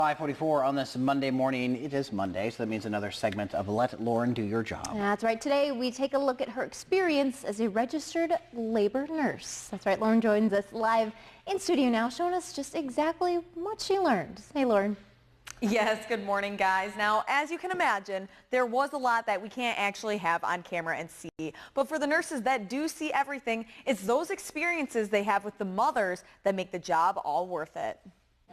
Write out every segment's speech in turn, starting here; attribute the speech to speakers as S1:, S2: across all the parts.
S1: 5:44 on this Monday morning. It is Monday, so that means another segment of Let Lauren Do Your Job.
S2: That's right. Today we take a look at her experience as a registered labor nurse. That's right. Lauren joins us live in studio now, showing us just exactly what she learned. Hey, Lauren.
S3: Yes, good morning, guys. Now, as you can imagine, there was a lot that we can't actually have on camera and see. But for the nurses that do see everything, it's those experiences they have with the mothers that make the job all worth it.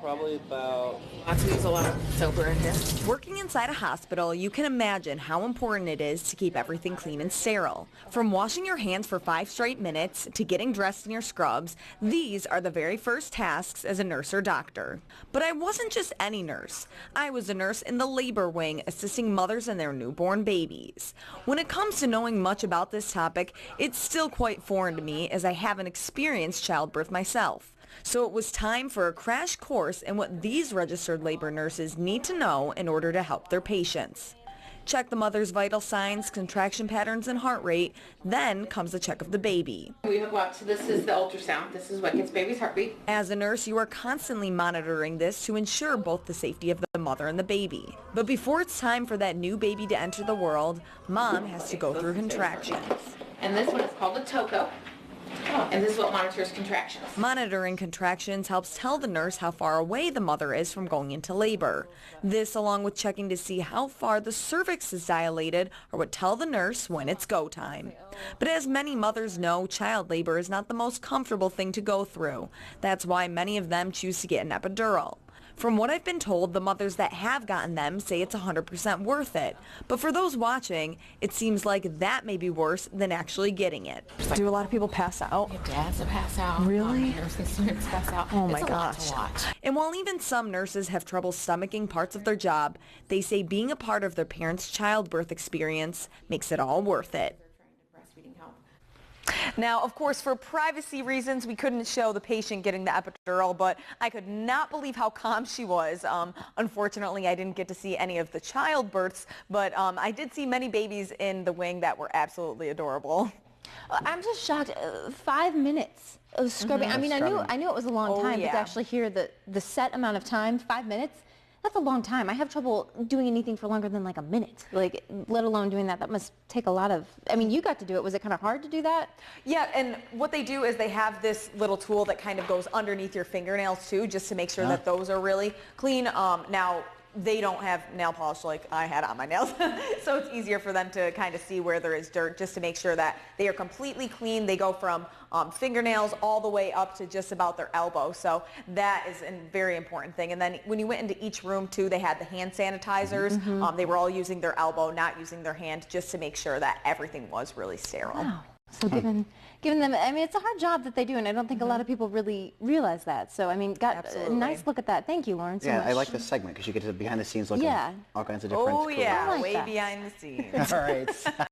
S4: Probably about...
S5: We use a lot of soap in here.
S3: Working inside a hospital, you can imagine how important it is to keep everything clean and sterile. From washing your hands for 5 straight minutes to getting dressed in your scrubs, these are the very first tasks as a nurse or doctor. But I wasn't just any nurse. I was a nurse in the labor wing assisting mothers and their newborn babies. When it comes to knowing much about this topic, it's still quite foreign to me as I haven't experienced childbirth myself. So it was time for a crash course in what these registered labor nurses need to know in order to help their patients. Check the mother's vital signs, contraction patterns, and heart rate. Then comes the check of the baby.
S5: We hook up, so this is the ultrasound. This is what gets baby's heartbeat.
S3: As a nurse, you are constantly monitoring this to ensure both the safety of the mother and the baby. But before it's time for that new baby to enter the world, mom has to go through contractions.
S5: And this one is called the TOCO. And this is what monitors contractions.
S3: Monitoring contractions helps tell the nurse how far away the mother is from going into labor. This, along with checking to see how far the cervix is dilated, are what tell the nurse when it's go time. But as many mothers know, child labor is not the most comfortable thing to go through. That's why many of them choose to get an epidural. From what I've been told, the mothers that have gotten them say it's 100% worth it. But for those watching, it seems like that may be worse than actually getting it.
S6: Do a lot of people pass out?
S5: Your dads will pass out.
S6: Really?
S5: Nursing students pass out.
S6: Oh my
S5: It's a lot
S6: gosh.
S5: to watch.
S3: And while even some nurses have trouble stomaching parts of their job, they say being a part of their parents' childbirth experience makes it all worth it.
S5: Breastfeeding help.
S3: Now, of course, for privacy reasons, we couldn't show the patient getting the epidural, but I could not believe how calm she was. Unfortunately, I didn't get to see any of the childbirths, but I did see many babies in the wing that were absolutely adorable.
S2: I'm just shocked. 5 minutes of scrubbing. I mean, I knew it was a long time, but
S3: yeah.
S2: to actually hear the set amount of time, 5 minutes, that's a long time. I have trouble doing anything for longer than like a minute, like let alone doing that. That must take a lot of, I mean, you got to do it. Was it kind of hard to do that?
S3: Yeah, and what they do is they have this little tool that kind of goes underneath your fingernails too, just to make sure that those are really clean. Now, they don't have nail polish like I had on my nails, so it's easier for them to kind of see where there is dirt, just to make sure that they are completely clean. They go from fingernails all the way up to just about their elbow, so that is a very important thing. And then when you went into each room too, they had the hand sanitizers. They were all using their elbow, not using their hand, just to make sure that everything was really sterile.
S2: Wow. So giving them, I mean, it's a hard job that they do, and I don't think a lot of people really realize that. So, I mean, got a nice look at that. Thank you, Lauren, so much.
S1: I like this segment because you get to behind the scenes look at all kinds of different
S3: Oh, yeah,
S2: I like
S3: way
S2: that.
S3: behind the scenes.
S1: All right.